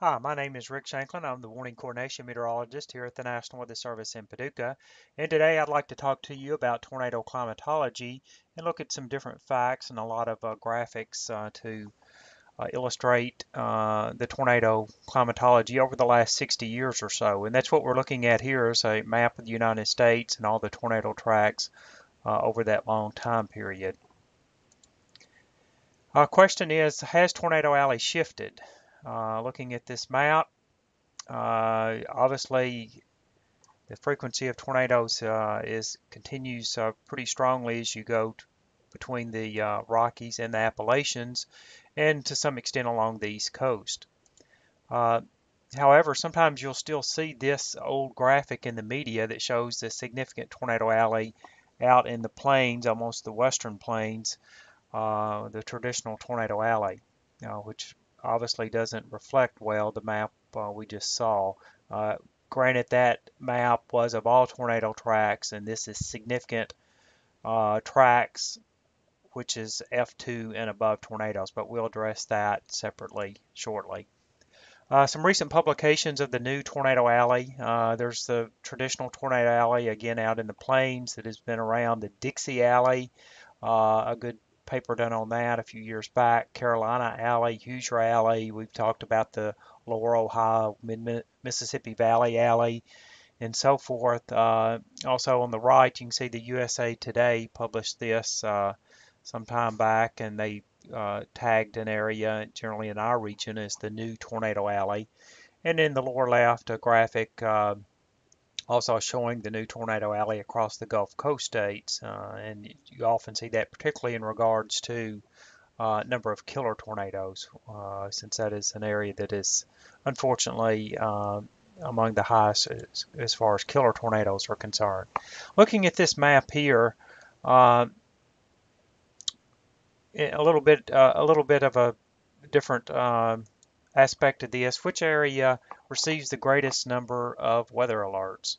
Hi, my name is Rick Shanklin. I'm the Warning Coordination Meteorologist here at the National Weather Service in Paducah. And today I'd like to talk to you about tornado climatology and look at some different facts and a lot of graphics to illustrate the tornado climatology over the last 60 years or so. And that's what we're looking at here is a map of the United States and all the tornado tracks over that long time period. Question is, has Tornado Alley shifted? Looking at this map, obviously, the frequency of tornadoes continues pretty strongly as you go between the Rockies and the Appalachians, and to some extent along the East Coast. Uh, However, sometimes you'll still see this old graphic in the media that shows the significant tornado alley out in the plains, almost the western plains, the traditional tornado alley, which obviously doesn't reflect well the map we just saw. Uh, Granted, that map was of all tornado tracks, and this is significant tracks, which is F2 and above tornadoes, but we'll address that separately shortly. Some recent publications of the new tornado alley. There's the traditional tornado alley, again out in the plains, that has been around. The Dixie Alley, a good paper done on that a few years back. Carolina Alley, Hoosier Alley. We've talked about the Lower Ohio, Mississippi Valley Alley, and so forth. Also on the right, you can see the USA Today published this some time back, and they tagged an area, generally in our region, as the new Tornado Alley. And in the lower left, a graphic also showing the new Tornado Alley across the Gulf Coast states. And you often see that particularly in regards to number of killer tornadoes, since that is an area that is unfortunately among the highest as far as killer tornadoes are concerned. Looking at this map here, uh, a little bit of a different aspect of this. Which area receives the greatest number of weather alerts?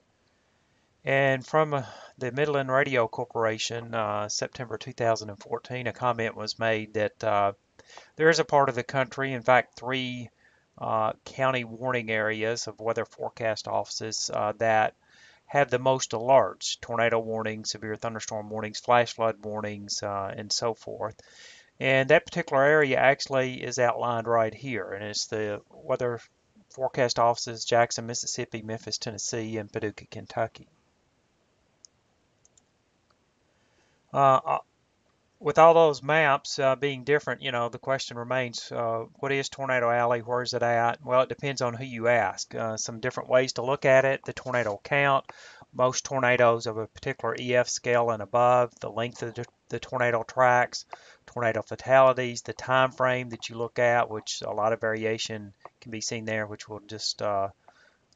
And from the Midland Radio Corporation, September 2014, a comment was made that there is a part of the country, in fact, three county warning areas of weather forecast offices that have the most alerts: tornado warnings, severe thunderstorm warnings, flash flood warnings, and so forth. And that particular area actually is outlined right here, and it's the weather forecast offices: Jackson, Mississippi, Memphis, Tennessee, and Paducah, Kentucky. Uh, with all those maps being different, the question remains, what is Tornado Alley? Where is it at? Well, it depends on who you ask. Some different ways to look at it: the tornado count, most tornadoes of a particular EF scale and above, the length of the tornado tracks, tornado fatalities, the time frame that you look at, which a lot of variation can be seen there, which we'll just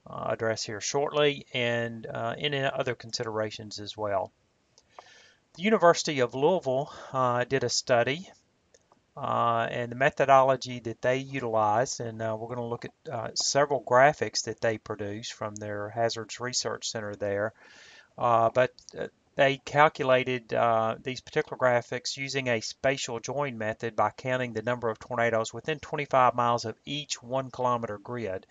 address here shortly, and any other considerations as well. The University of Louisville did a study, and the methodology that they utilized, and we're going to look at several graphics that they produced from their Hazards Research Center there. But they calculated these particular graphics using a spatial join method by counting the number of tornadoes within 25 miles of each 1 kilometer grid.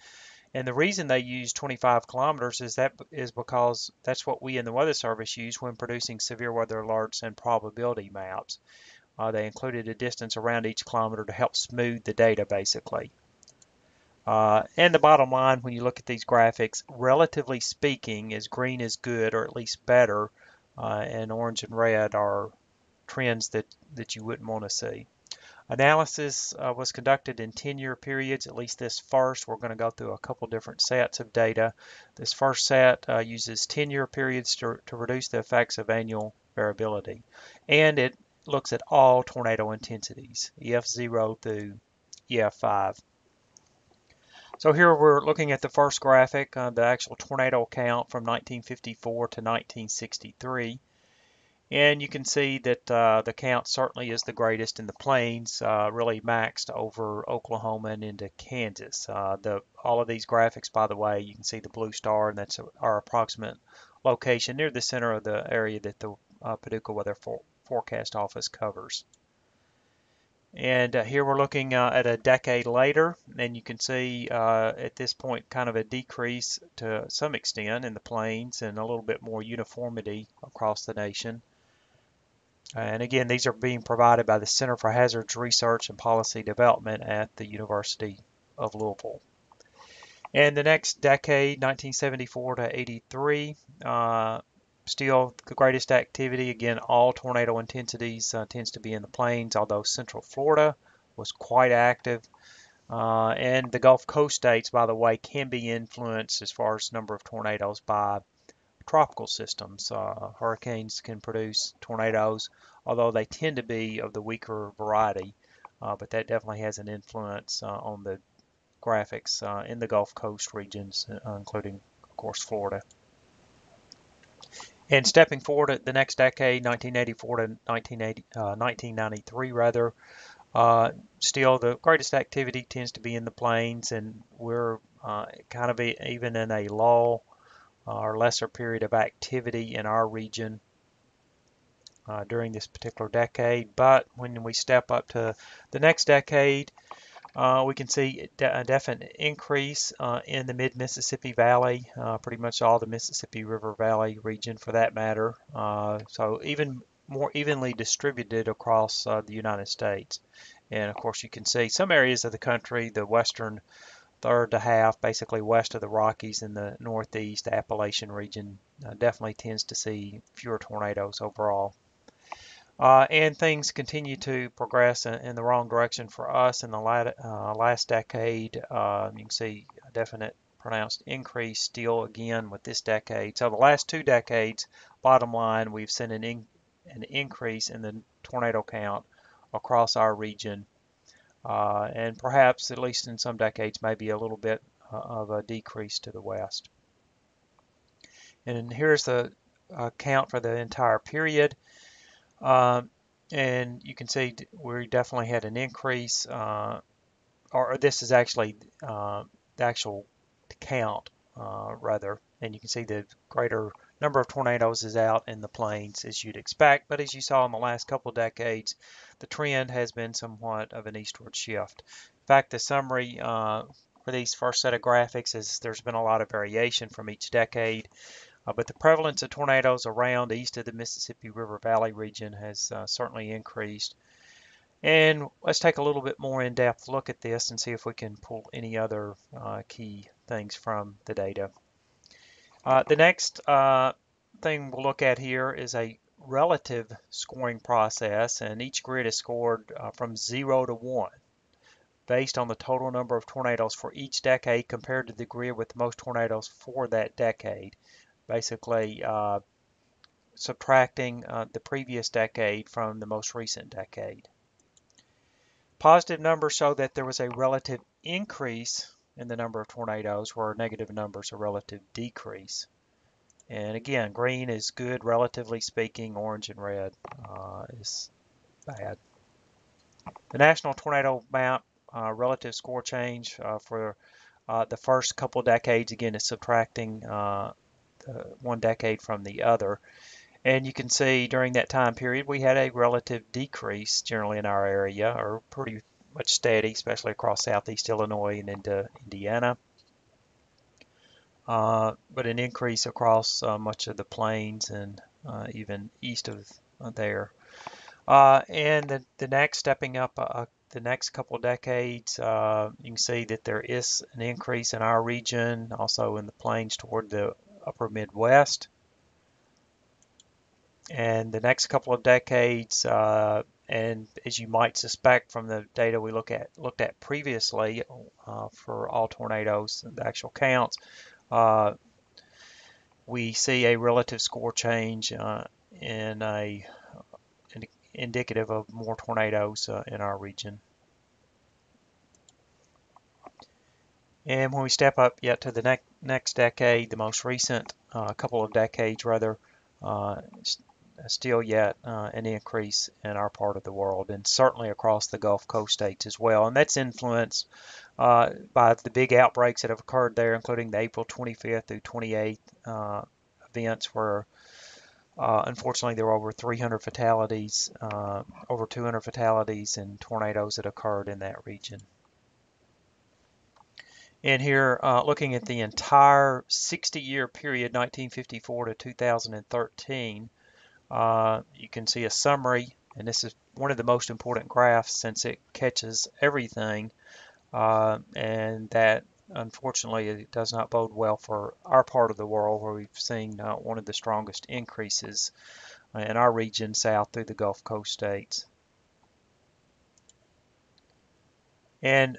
And the reason they use 25 kilometers is because that's what we in the Weather Service use when producing severe weather alerts and probability maps. They included a distance around each kilometer to help smooth the data, basically. And the bottom line, when you look at these graphics, relatively speaking, as green is good, or at least better, and orange and red are trends that you wouldn't want to see. Analysis was conducted in 10-year periods, at least this first. We're going to go through a couple different sets of data. This first set uses 10-year periods to reduce the effects of annual variability. And it looks at all tornado intensities, EF0 through EF5. So here we're looking at the first graphic, the actual tornado count from 1954 to 1963. And you can see that the count certainly is the greatest in the plains, really maxed over Oklahoma and into Kansas. All of these graphics, by the way, you can see the blue star, and that's our approximate location near the center of the area that the Paducah Weather Forecast Office covers. And here we're looking at a decade later, and you can see at this point kind of a decrease to some extent in the plains and a little bit more uniformity across the nation. And again, these are being provided by the Center for Hazards Research and Policy Development at the University of Louisville. And the next decade, 1974 to 83, still the greatest activity. Again, all tornado intensities tends to be in the plains, although Central Florida was quite active. And the Gulf Coast states, by the way, can be influenced as far as number of tornadoes by tropical systems. Hurricanes can produce tornadoes, although they tend to be of the weaker variety, but that definitely has an influence on the graphics in the Gulf Coast regions, including, of course, Florida. And stepping forward at the next decade, 1984 to 1993 rather, still the greatest activity tends to be in the plains, and we're kind of even in a lull or lesser period of activity in our region during this particular decade. But when we step up to the next decade, we can see a definite increase in the mid-Mississippi Valley, pretty much all the Mississippi River Valley region for that matter. So even more evenly distributed across the United States. And of course you can see some areas of the country, the western third to half, basically west of the Rockies in the Northeast, the Appalachian region definitely tends to see fewer tornadoes overall. And things continue to progress in the wrong direction for us in the last decade. You can see a definite pronounced increase still again with this decade. So the last 2 decades, bottom line, we've seen an increase in the tornado count across our region. And perhaps, at least in some decades, maybe a little bit of a decrease to the west. And here's the count for the entire period. And you can see we definitely had an increase, or this is actually the actual count, rather. And you can see the greater number of tornadoes is out in the plains as you'd expect. But as you saw in the last couple of decades, the trend has been somewhat of an eastward shift. In fact, the summary for these first set of graphics is there's been a lot of variation from each decade. But the prevalence of tornadoes around east of the Mississippi River Valley region has certainly increased. And let's take a little bit more in-depth look at this and see if we can pull any other key things from the data. The next thing we'll look at here is a relative scoring process, and each grid is scored from 0 to 1 based on the total number of tornadoes for each decade compared to the grid with the most tornadoes for that decade. Basically subtracting the previous decade from the most recent decade. Positive numbers show that there was a relative increase in the number of tornadoes, where negative numbers a relative decrease. And again, green is good relatively speaking, orange and red is bad. The National Tornado Map relative score change for the first couple decades, again, is subtracting one decade from the other. And you can see during that time period we had a relative decrease generally in our area, or pretty much steady, especially across southeast Illinois and into Indiana. But an increase across much of the plains and even east of there. And the next, stepping up the next couple of decades, you can see that there is an increase in our region, also in the plains toward the upper Midwest. And the next couple of decades, and as you might suspect from the data we looked at previously for all tornadoes, the actual counts, we see a relative score change indicative of more tornadoes in our region. And when we step up yet to the next decade, the most recent couple of decades rather, still yet an increase in our part of the world, and certainly across the Gulf Coast states as well. And that's influenced by the big outbreaks that have occurred there, including the April 25th through 28th events where Unfortunately, there were over 300 fatalities, over 200 fatalities in tornadoes that occurred in that region. And here, looking at the entire 60-year period, 1954 to 2013, you can see a summary, and this is one of the most important graphs since it catches everything, and that unfortunately it does not bode well for our part of the world, where we've seen one of the strongest increases in our region south through the Gulf Coast states. And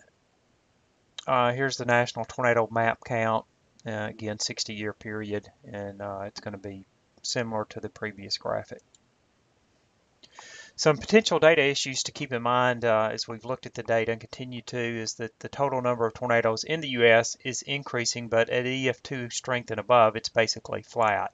here's the national tornado map count, again 60-year period, and it's going to be similar to the previous graphic. Some potential data issues to keep in mind as we've looked at the data and continue to is that the total number of tornadoes in the U.S. is increasing, but at EF2 strength and above, it's basically flat.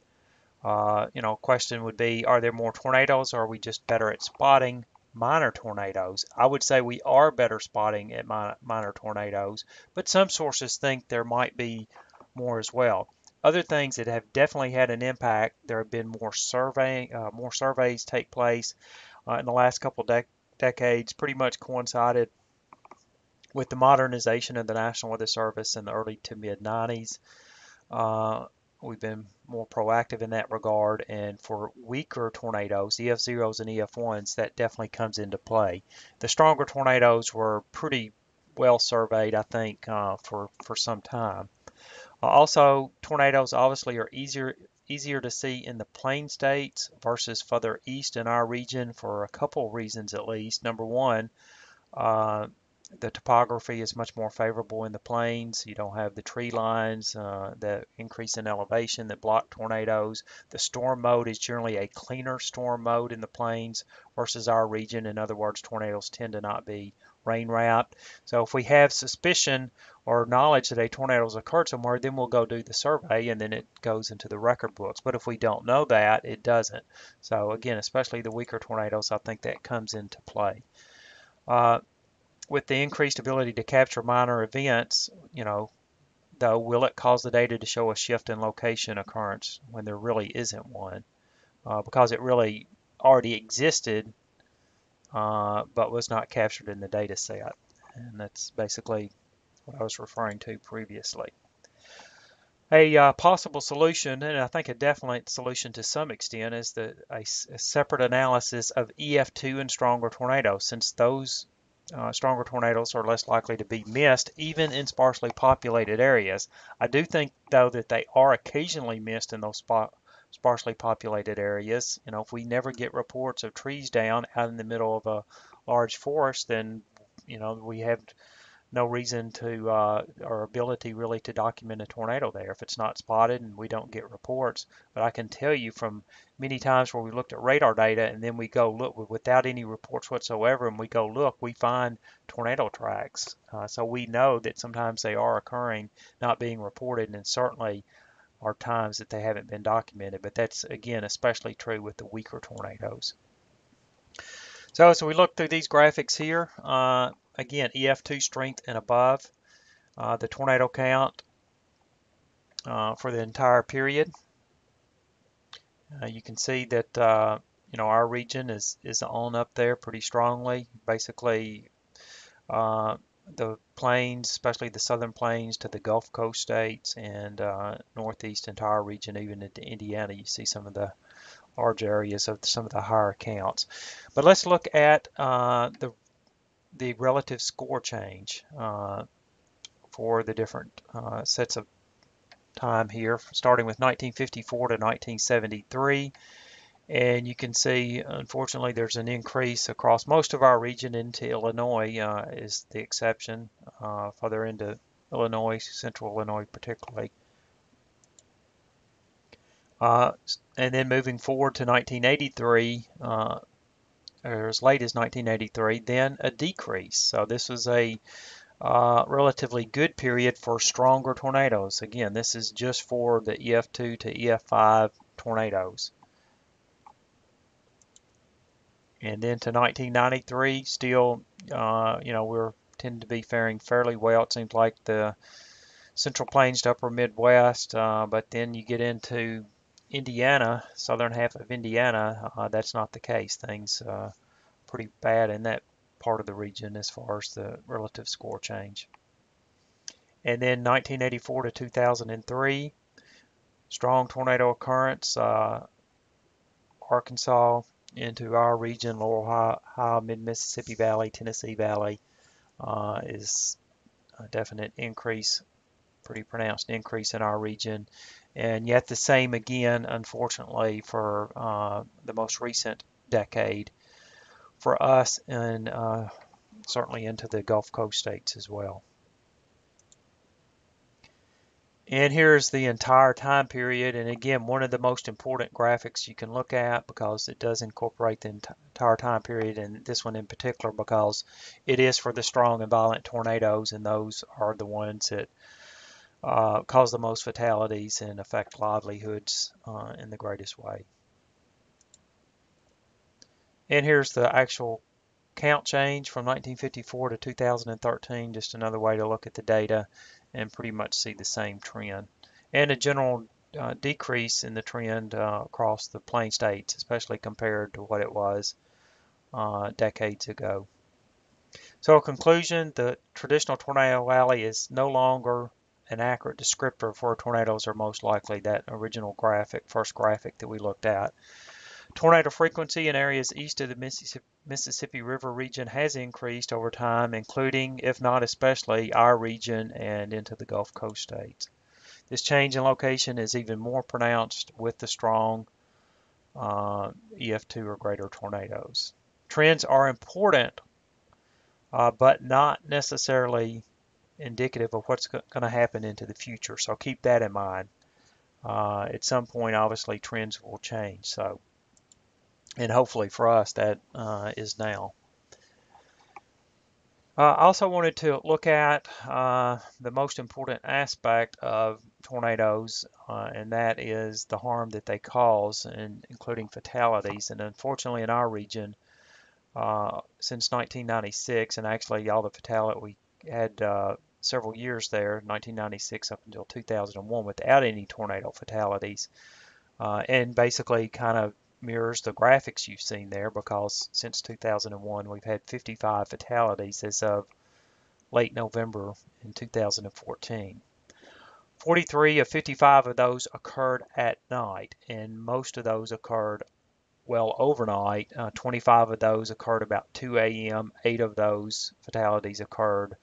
Question would be, are there more tornadoes, or are we just better at spotting minor tornadoes? I would say we are better spotting at minor tornadoes, but some sources think there might be more as well. Other things that have definitely had an impact, there have been more surveys take place in the last couple decades, pretty much coincided with the modernization of the National Weather Service in the early to mid 90s. We've been more proactive in that regard, and for weaker tornadoes, EF0s and EF1s, that definitely comes into play. The stronger tornadoes were pretty well surveyed, I think, for some time. Also, tornadoes obviously are easier to see in the plain states versus further east in our region for a couple reasons at least. Number one, the topography is much more favorable in the plains. You don't have the tree lines, the increase in elevation that block tornadoes. The storm mode is generally a cleaner storm mode in the plains versus our region. In other words, tornadoes tend to not be rain wrapped. So if we have suspicion or knowledge that a tornado has occurred somewhere, then we'll go do the survey, and then it goes into the record books. But if we don't know that, it doesn't. So again, especially the weaker tornadoes, I think that comes into play. With the increased ability to capture minor events, though, will it cause the data to show a shift in location occurrence when there really isn't one? Because it really already existed, but was not captured in the data set. And that's basically what I was referring to previously. A possible solution, and I think a definite solution to some extent, is a separate analysis of EF2 and stronger tornadoes, since those stronger tornadoes are less likely to be missed, even in sparsely populated areas. I do think, though, that they are occasionally missed in those sparsely populated areas. If we never get reports of trees down out in the middle of a large forest, then, we have no reason to, or ability really to document a tornado there if it's not spotted and we don't get reports. But I can tell you from many times where we looked at radar data and then we go look without any reports whatsoever, and we go look, we find tornado tracks. So we know that sometimes they are occurring, not being reported, and certainly are times that they haven't been documented. But that's, again, especially true with the weaker tornadoes. So we look through these graphics here. Again, EF2 strength and above, the tornado count for the entire period. You can see that our region is on up there pretty strongly. Basically, the plains, especially the southern plains to the Gulf Coast states, and northeast entire region, even into Indiana, you see some of the large areas of some of the higher counts. But let's look at the relative score change for the different sets of time here, starting with 1954 to 1973. And you can see, unfortunately, there's an increase across most of our region into Illinois is the exception, further into Illinois, central Illinois particularly. And then moving forward to 1983, or as late as 1983, then a decrease. So this was a relatively good period for stronger tornadoes. Again, this is just for the EF2 to EF5 tornadoes. And then to 1993, still, we're tend to be faring fairly well. It seems like the Central Plains to Upper Midwest, but then you get into Indiana, southern half of Indiana, that's not the case. Things pretty bad in that part of the region as far as the relative score change. And then 1984 to 2003, strong tornado occurrence, Arkansas into our region, Lower Ohio, Mid-Mississippi Valley, Tennessee Valley, is a definite increase, pretty pronounced increase in our region. And yet the same again, unfortunately, for the most recent decade for us, and certainly into the Gulf Coast states as well. And here's the entire time period, and again, one of the most important graphics you can look at because it does incorporate the entire time period, and this one in particular because it is for the strong and violent tornadoes, and those are the ones that cause the most fatalities and affect livelihoods in the greatest way. And here's the actual count change from 1954 to 2013, just another way to look at the data and pretty much see the same trend. And a general decrease in the trend across the plain states, especially compared to what it was decades ago. So a conclusion, the traditional tornado alley is no longer an accurate descriptor for tornadoes are most likely, that original graphic, first graphic that we looked at. Tornado frequency in areas east of the Mississippi River region has increased over time, including, if not especially, our region and into the Gulf Coast states. This change in location is even more pronounced with the strong EF2 or greater tornadoes. Trends are important, but not necessarily indicative of what's going to happen into the future, so keep that in mind. At some point, obviously, trends will change. And hopefully for us that is now. I also wanted to look at the most important aspect of tornadoes, and that is the harm that they cause, and including fatalities. And unfortunately in our region, since 1996, and actually all the fatalities, we had several years there, 1996 up until 2001, without any tornado fatalities, and basically kind of mirrors the graphics you've seen there, because since 2001 we've had 55 fatalities as of late November in 2014. 43 of 55 of those occurred at night, and most of those occurred well overnight. 25 of those occurred about 2 a.m. 8 of those fatalities occurred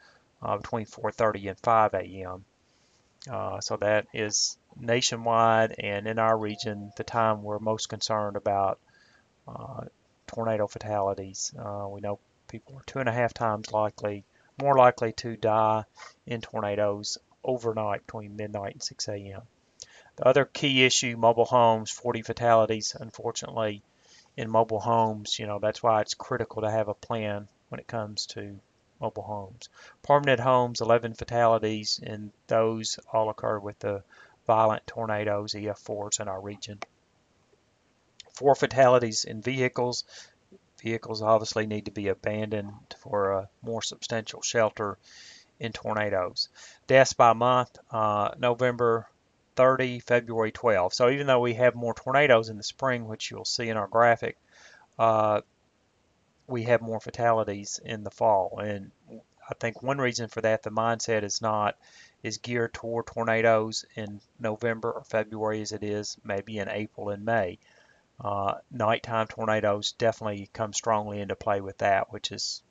between 4:30 and 5 a.m. So that is nationwide, and in our region, the time we're most concerned about tornado fatalities. We know people are 2.5 times more likely to die in tornadoes overnight between midnight and 6 a.m. The other key issue, mobile homes, 40 fatalities, unfortunately, in mobile homes. That's why it's critical to have a plan when it comes to mobile homes. Permanent homes, 11 fatalities, and those all occur with the violent tornadoes, EF4s, in our region. 4 fatalities in vehicles. Vehicles obviously need to be abandoned for a more substantial shelter in tornadoes. Deaths by month, November 30, February 12. So even though we have more tornadoes in the spring, which you'll see in our graphic, we have more fatalities in the fall. And I think one reason for that, the mindset is geared toward tornadoes in November or February as it is maybe in April and May. Nighttime tornadoes definitely come strongly into play with that, which is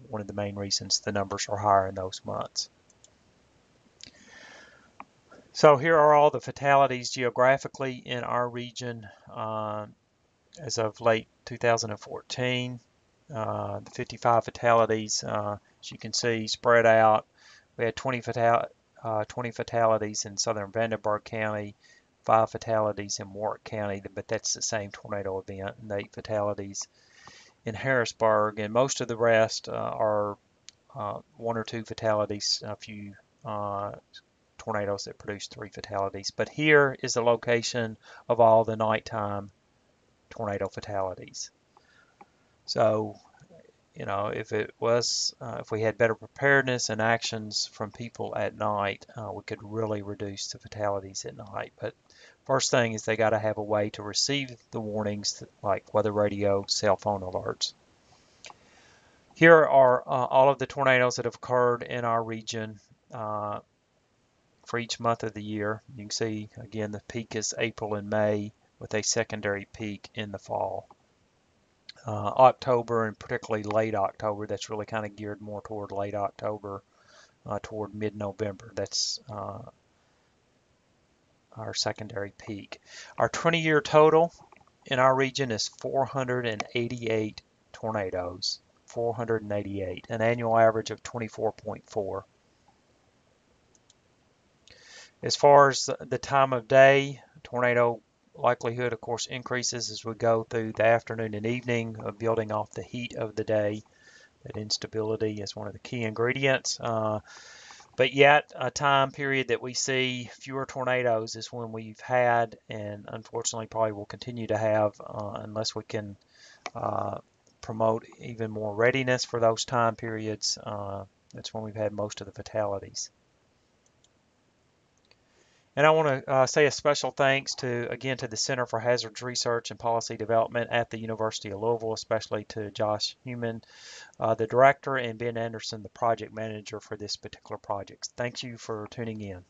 one of the main reasons the numbers are higher in those months. So here are all the fatalities geographically in our region as of late 2014. The 55 fatalities, as you can see, spread out. We had 20 fatalities in southern Vandenberg County, 5 fatalities in Warwick County, but that's the same tornado event, and 8 fatalities in Harrisburg, and most of the rest are 1 or 2 fatalities, a few tornadoes that produce 3 fatalities. But here is the location of all the nighttime tornado fatalities. So, if we had better preparedness and actions from people at night, we could really reduce the fatalities at night. But First thing is they got to have a way to receive the warnings like weather radio, cell phone alerts. Here are all of the tornadoes that have occurred in our region for each month of the year. You can see again the peak is April and May with a secondary peak in the fall. October, and particularly late October, that's really kind of geared more toward late October, toward mid-November. That's our secondary peak. Our 20-year total in our region is 488 tornadoes. 488, an annual average of 24.4. As far as the time of day, tornado likelihood, of course, increases as we go through the afternoon and evening, building off the heat of the day. That instability is one of the key ingredients. But yet, a time period that we see fewer tornadoes is when we've had, and unfortunately probably will continue to have, unless we can promote even more readiness for those time periods. That's when we've had most of the fatalities. And I want to say a special thanks again to the Center for Hazards Research and Policy Development at the University of Louisville, especially to Josh Heumann, the director, and Ben Anderson, the project manager for this particular project. Thank you for tuning in.